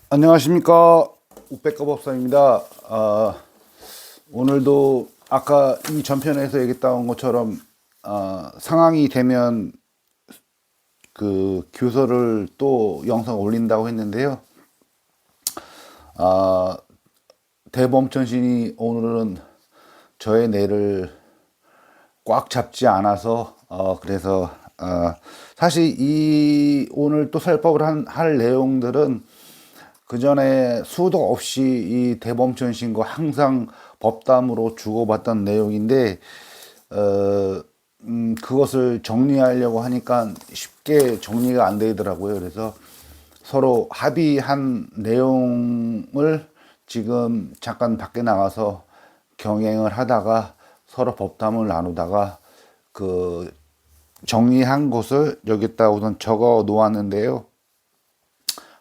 안녕하십니까, 우백거법사입니다. 오늘도 아까 이 전편에서 얘기했던 것처럼 상황이 되면 그 교서를 또 영상 올린다고 했는데요. 대범천신이 오늘은 저의 뇌를 꽉 잡지 않아서 그래서 사실 이 오늘 또 설법을 할 내용들은 그 전에 수도 없이 이 대범천신과 항상 법담으로 주고받던 내용인데 그것을 정리하려고 하니까 쉽게 정리가 안 되더라고요. 그래서 서로 합의한 내용을 지금 잠깐 밖에 나가서 경행을 하다가 서로 법담을 나누다가 그 정리한 것을 여기다 우선 적어 놓았는데요.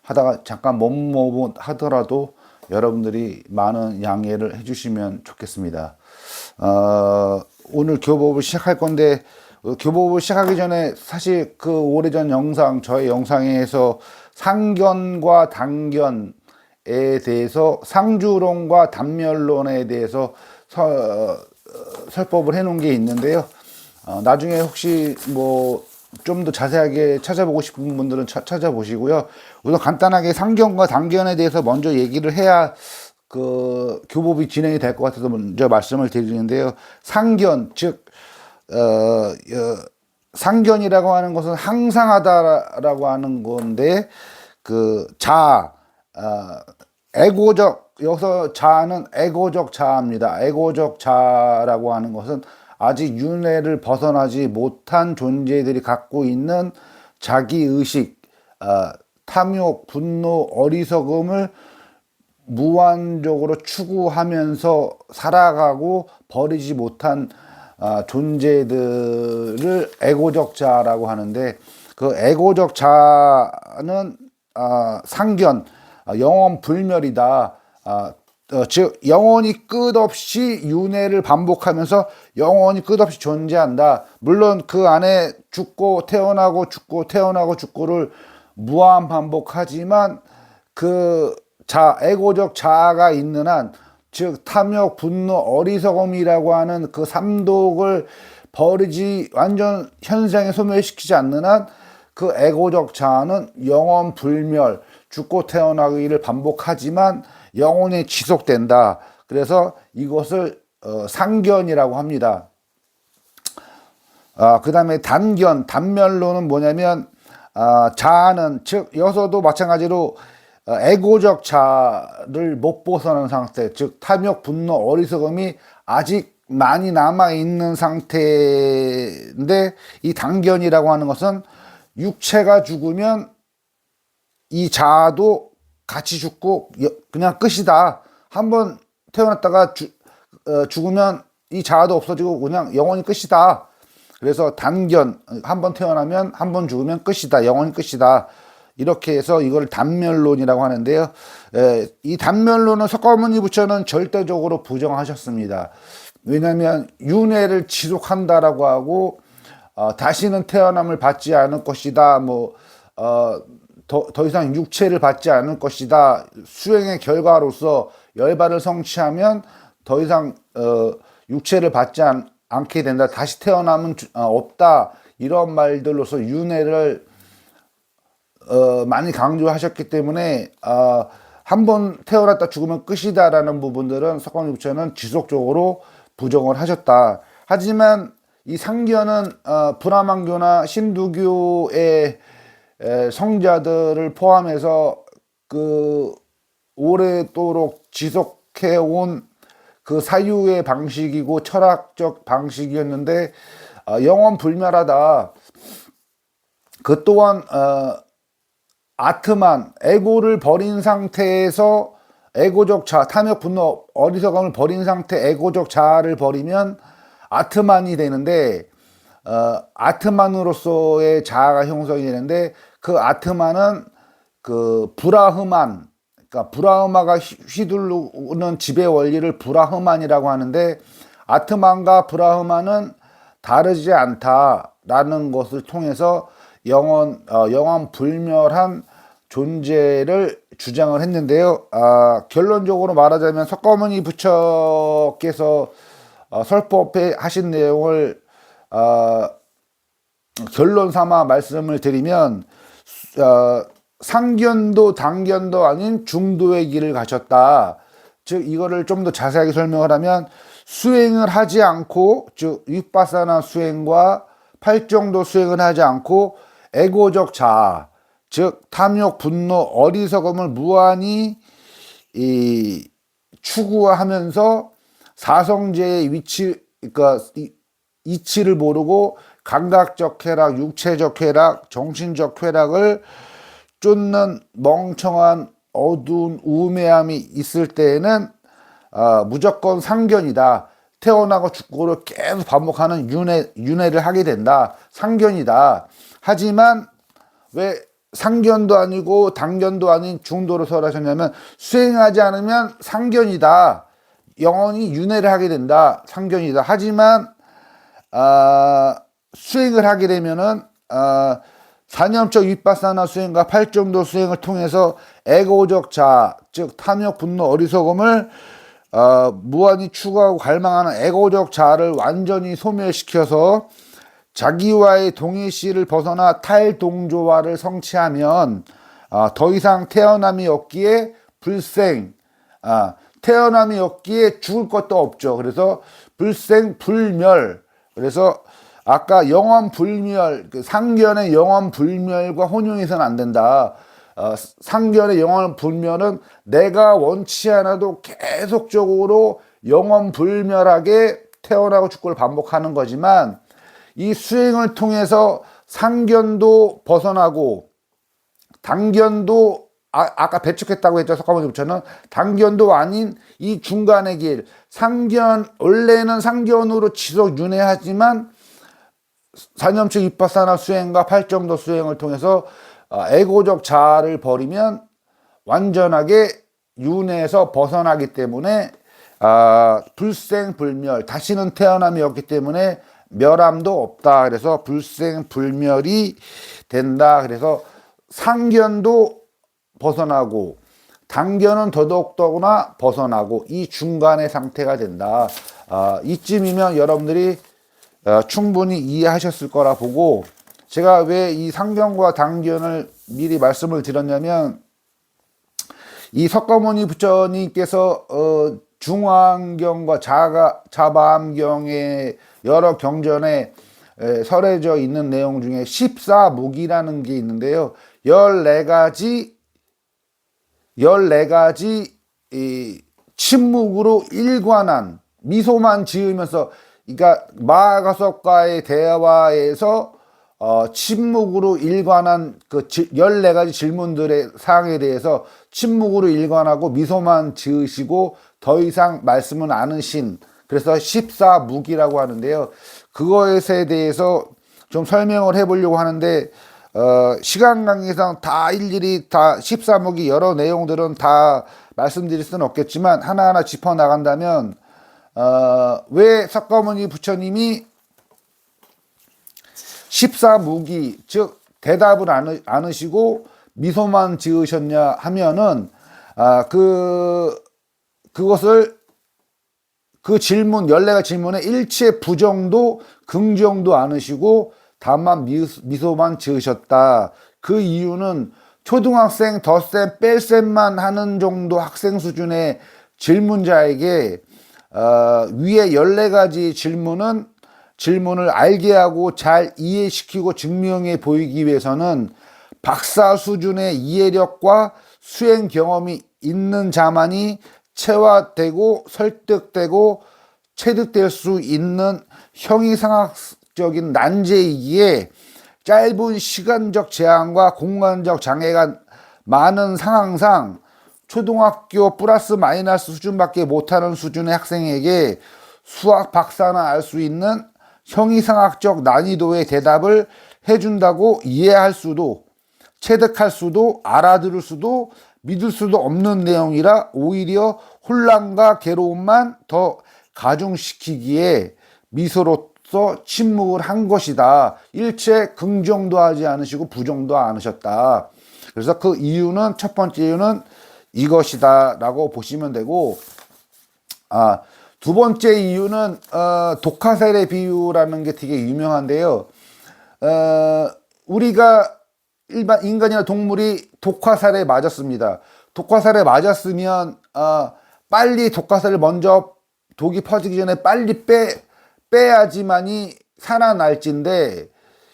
하다가 잠깐 머뭇 하더라도 여러분들이 많은 양해를 해주시면 좋겠습니다. 오늘 교법을 시작할 건데 교법을 시작하기 전에 사실 그 오래전 영상 저의 영상에서 상견과 단견에 대해서 상주론과 단멸론에 대해서 설법을 해놓은 게 있는데요. 나중에 혹시 뭐 좀 더 자세하게 찾아보고 싶은 분들은 찾아보시고요. 우선 간단하게 상견과 단견에 대해서 먼저 얘기를 해야 그 교법이 진행이 될 것 같아서 먼저 말씀을 드리는데요. 상견, 즉 상견이라고 하는 것은 항상하다라고 하는 건데 그 에고적, 여기서 자아는 에고적 자아입니다. 에고적 자아라고 하는 것은 아직 윤회를 벗어나지 못한 존재들이 갖고 있는 자기의식, 탐욕, 분노, 어리석음을 무한적으로 추구하면서 살아가고 버리지 못한 존재들을 에고적 자라고 하는데, 그 에고적 자는 상견, 영원 불멸이다. 즉 영원히 끝없이 윤회를 반복하면서 영원히 끝없이 존재한다. 물론 그 안에 죽고 태어나고 죽고 태어나고 죽고를 무한 반복하지만 그 에고적 자아가 있는 한, 즉 탐욕, 분노, 어리석음이라고 하는 그 삼독을 버리지, 완전 현상에 소멸시키지 않는 한 그 에고적 자아는 영원 불멸, 죽고 태어나기를 반복하지만 영원히 지속된다. 그래서 이것을 상견이라고 합니다. 그 다음에 단견, 단멸론은 뭐냐면 자아는, 즉 여기서도 마찬가지로 에고적 자아를 못 벗어난 상태, 즉 탐욕, 분노, 어리석음이 아직 많이 남아있는 상태인데, 이 단견이라고 하는 것은 육체가 죽으면 이 자아도 같이 죽고 그냥 끝이다. 한번 태어났다가 죽으면 이 자아도 없어지고 그냥 영원히 끝이다. 그래서 단견, 한번 태어나면 한번 죽으면 끝이다. 영원히 끝이다. 이렇게 해서 이걸 단멸론이라고 하는데요. 이 단멸론은 석가모니 부처는 절대적으로 부정하셨습니다. 왜냐하면 윤회를 지속한다라고 하고 다시는 태어남을 받지 않을 것이다. 더 이상 육체를 받지 않을 것이다. 수행의 결과로서 열반을 성취하면 더 이상 육체를 받지 않게 된다. 다시 태어남은 없다. 이런 말들로서 윤회를 많이 강조하셨기 때문에 한번 태어났다 죽으면 끝이다라는 부분들은 석가모니 부처는 지속적으로 부정을 하셨다. 하지만 이 상견은 브라만교나 신두교의 성자들을 포함해서 그 오래도록 지속해온 그 사유의 방식이고 철학적 방식이었는데 영원 불멸하다. 그 또한 아트만, 에고를 버린 상태에서 에고적 자아, 탐욕, 분노, 어리석음을 버린 상태 에고적 자아를 버리면 아트만이 되는데, 아트만으로서의 자아가 형성이 되는데, 그 아트만은 그 브라흐만, 그러니까 브라흐마가 휘두르는 지배 원리를 브라흐만이라고 하는데, 아트만과 브라흐만은 다르지 않다라는 것을 통해서 영원 불멸한 존재를 주장을 했는데요. 결론적으로 말하자면 석가모니 부처께서 설법에 하신 내용을 결론 삼아 말씀을 드리면 상견도 당견도 아닌 중도의 길을 가셨다. 즉 이거를 좀 더 자세하게 설명을 하면 수행을 하지 않고, 즉 윗바사나 수행과 팔정도 수행을 하지 않고 에고적 자아, 즉 탐욕, 분노, 어리석음을 무한히 추구하면서 사성제의 위치, 그러니까 이치를 모르고 감각적 쾌락, 육체적 쾌락, 정신적 쾌락을 쫓는 멍청한 어두운 우매함이 있을 때에는 무조건 상견이다. 태어나고 죽고를 계속 반복하는 윤회를 하게 된다. 상견이다. 하지만 왜 상견도 아니고 당견도 아닌 중도로 설하셨냐면 수행하지 않으면 상견이다. 영원히 윤회를 하게 된다. 상견이다. 하지만 수행을 하게 되면은 사념적 윗바사나 수행과 팔정도 수행을 통해서 에고적 자아, 즉 탐욕, 분노, 어리석음을 무한히 추구하고 갈망하는 에고적 자아를 완전히 소멸시켜서 자기와의 동일시를 벗어나 탈동조화를 성취하면 더 이상 태어남이 없기에 불생, 태어남이 없기에 죽을 것도 없죠. 그래서 불생 불멸. 그래서 아까 영원불멸, 상견의 영원불멸과 혼용해서는 안 된다. 상견의 영원불멸은 내가 원치 않아도 계속적으로 영원불멸하게 태어나고 죽고를 반복하는 거지만, 이 수행을 통해서 상견도 벗어나고 당견도 아까 배척했다고 했죠. 석가모니 부처는 당견도 아닌 이 중간의 길, 상견, 원래는 상견으로 지속 윤회하지만 사념적 윗바사나 수행과 팔정도 수행을 통해서 에고적 자아를 버리면 완전하게 윤회에서 벗어나기 때문에 불생불멸, 다시는 태어남이 없기 때문에 멸함도 없다. 그래서 불생불멸이 된다. 그래서 상견도 벗어나고 당견은 더더욱더구나 벗어나고 이 중간의 상태가 된다. 이쯤이면 여러분들이 충분히 이해하셨을 거라 보고, 제가 왜 이 상견과 당견을 미리 말씀을 드렸냐면, 이 석가모니 부처님께서 중화암경과 자바암경의 여러 경전에 설해져 있는 내용 중에 14무기라는 게 있는데요. 14가지 이 침묵으로 일관한, 미소만 지으면서, 그러니까 마하가석과의 대화에서 침묵으로 일관한 그 14가지 질문들의 사항에 대해서 침묵으로 일관하고 미소만 지으시고 더 이상 말씀은 안 하신, 그래서 14무기라고 하는데요. 그것에 대해서 좀 설명을 해보려고 하는데 시간 관계상 다 일일이 다 14무기 여러 내용들은 다 말씀드릴 수는 없겠지만 하나하나 짚어나간다면, 왜 석가모니 부처님이 14무기, 즉 대답을 안 하시고 미소만 지으셨냐 하면은 그것을 그 질문 14가지 질문에 일체 부정도 긍정도 안 하시고 다만 미소만 지으셨다. 그 이유는 초등학생 덧셈 뺄셈만 하는 정도 학생 수준의 질문자에게 위에 14가지 질문을 알게 하고 잘 이해시키고 증명해 보이기 위해서는 박사 수준의 이해력과 수행 경험이 있는 자만이 체화되고 설득되고 체득될 수 있는 형이상학적인 난제이기에 짧은 시간적 제한과 공간적 장애가 많은 상황상 초등학교 플러스 마이너스 수준밖에 못하는 수준의 학생에게 수학 박사나 알 수 있는 형이상학적 난이도의 대답을 해준다고 이해할 수도 체득할 수도 알아들을 수도 믿을 수도 없는 내용이라 오히려 혼란과 괴로움만 더 가중시키기에 미소로서 침묵을 한 것이다. 일체 긍정도 하지 않으시고 부정도 안 하셨다. 그래서 그 이유는, 첫 번째 이유는 이것이다 라고 보시면 되고, 두 번째 이유는 독화살의 비유라는 게 되게 유명한데요. 우리가 일반 인간이나 동물이 독화살에 맞았습니다. 독화살에 맞았으면 빨리 독화살을 먼저, 독이 퍼지기 전에 빨리 빼야지만이 살아날진데,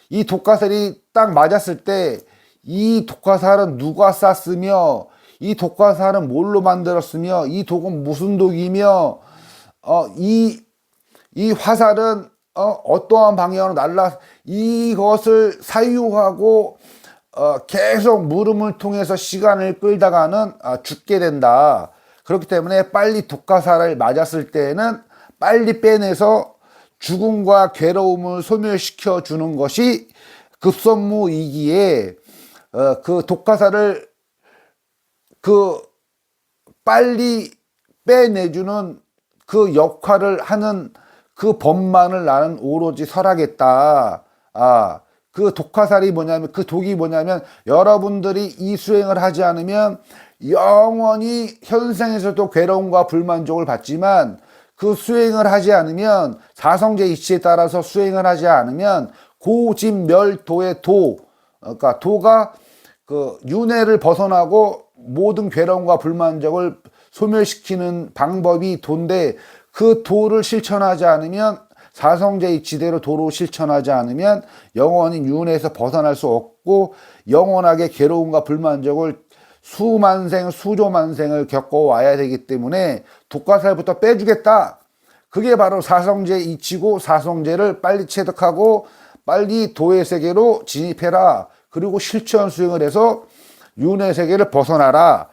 이 독화살이 딱 맞았을 때 이 독화살은 누가 쐈으며, 이 독화살은 뭘로 만들었으며, 이 독은 무슨 독이며, 이 화살은 어떠한 방향으로 날라, 이것을 사유하고 계속 물음을 통해서 시간을 끌다가는 죽게 된다. 그렇기 때문에 빨리 독화살을 맞았을 때는 빨리 빼내서 죽음과 괴로움을 소멸시켜 주는 것이 급선무이기에, 그 독화살을 빨리 빼내주는 그 역할을 하는 그 법만을 나는 오로지 설하겠다. 그 독화살이 뭐냐면, 그 독이 뭐냐면, 여러분들이 이 수행을 하지 않으면 영원히 현생에서도 괴로움과 불만족을 받지만, 그 수행을 하지 않으면, 사성제 이치에 따라서 수행을 하지 않으면 고진멸도의 도, 그러니까 도가 그 윤회를 벗어나고 모든 괴로움과 불만족을 소멸시키는 방법이 도인데, 그 도를 실천하지 않으면, 사성제 이치대로 도로 실천하지 않으면 영원히 윤회에서 벗어날 수 없고 영원하게 괴로움과 불만족을 수만생 수조만생을 겪어와야 되기 때문에 독화살부터 빼주겠다. 그게 바로 사성제 이치고, 사성제를 빨리 체득하고 빨리 도의 세계로 진입해라. 그리고 실천 수행을 해서 윤회 세계를 벗어나라.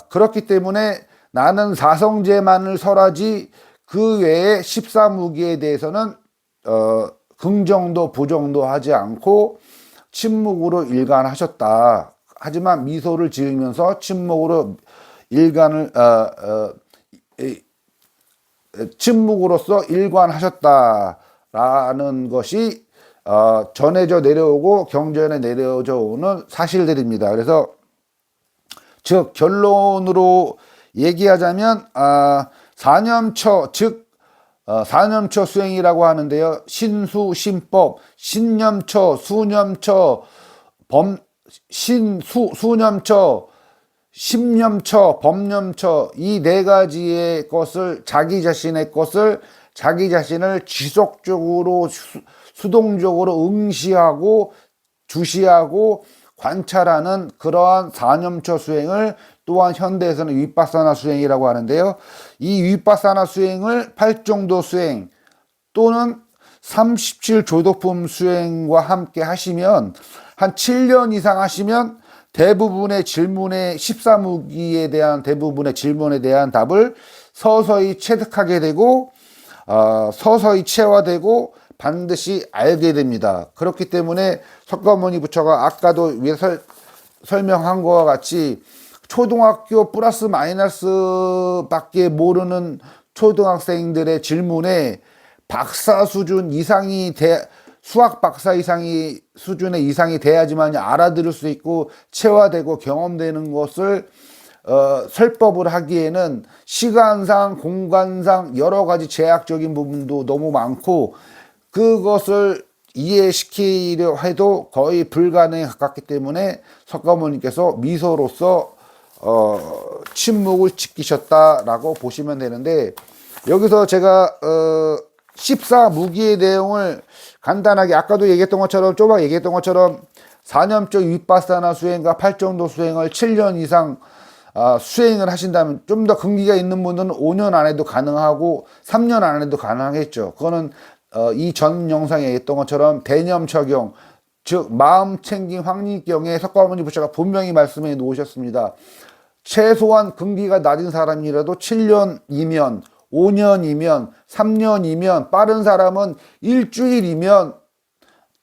그렇기 때문에 나는 사성제만을 설하지 그 외에 14무기에 대해서는 긍정도 부정도 하지 않고 침묵으로 일관하셨다. 하지만 미소를 지으면서 침묵으로 침묵으로서 일관하셨다라는 것이 전해져 내려오고 경전에 내려져 오는 사실들입니다. 그래서 즉 결론으로 얘기하자면 사념처, 즉 사념처 수행이라고 하는데요. 신수, 신법, 신념처, 수념처, 수념처, 심념처, 법념처, 이 네 가지의 것을, 자기 자신의 것을, 자기 자신을 지속적으로 수동적으로 응시하고 주시하고 관찰하는 그러한 사념처 수행을 또한 현대에서는 윗바사나 수행이라고 하는데요. 이 윗바사나 수행을 팔정도 수행 또는 37조도품 수행과 함께 하시면, 한 7년 이상 하시면 대부분의 질문에, 14무기에 대한 대부분의 질문에 대한 답을 서서히 체득하게 되고 서서히 체화되고 반드시 알게 됩니다. 그렇기 때문에 석가모니 부처가 아까도 설명한 것과 같이 초등학교 플러스 마이너스 밖에 모르는 초등학생들의 질문에 박사 수준 이상이 수학 박사 이상이 수준의 이상이 돼야지만 알아들을 수 있고 체화되고 경험되는 것을 설법을 하기에는 시간상 공간상 여러 가지 제약적인 부분도 너무 많고, 그것을 이해시키려 해도 거의 불가능에 가깝기 때문에 석가모니께서 미소로서 침묵을 지키셨다라고 보시면 되는데, 여기서 제가 14무기의 내용을 간단하게 아까도 얘기했던 것처럼, 쪼박 얘기했던 것처럼 사념적 윗바사나 수행과 팔정도 수행을 7년 이상 수행을 하신다면, 좀 더 근기가 있는 분들은 5년 안에도 가능하고 3년 안에도 가능하겠죠. 그거는 이 전 영상에 했던 것처럼 대념처경, 즉 마음 챙김 황리경에 석가모니 부처가 분명히 말씀해 놓으셨습니다. 최소한 근기가 낮은 사람이라도 7년이면, 5년이면, 3년이면, 빠른 사람은 일주일이면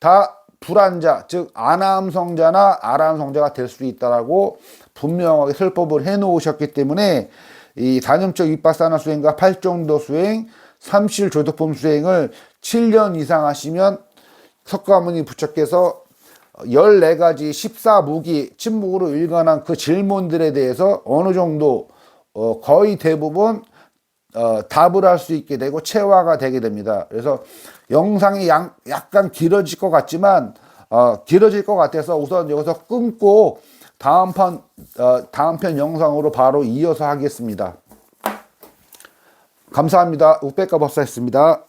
다 불안자, 즉 아나함성자나 아라함성자가 될 수 있다라고 분명하게 설법을 해 놓으셨기 때문에, 이 사념적 윗바사나 수행과 팔정도 수행, 삼실조도품 수행을 7년 이상 하시면 석가모니 부처께서 14가지 14무기 침묵으로 일관한 그 질문들에 대해서 어느 정도 거의 대부분 답을 할 수 있게 되고 체화가 되게 됩니다. 그래서 영상이 약간 길어질 것 같지만 길어질 것 같아서 우선 여기서 끊고 다음 편 영상으로 바로 이어서 하겠습니다. 감사합니다. 우백가 법사였습니다.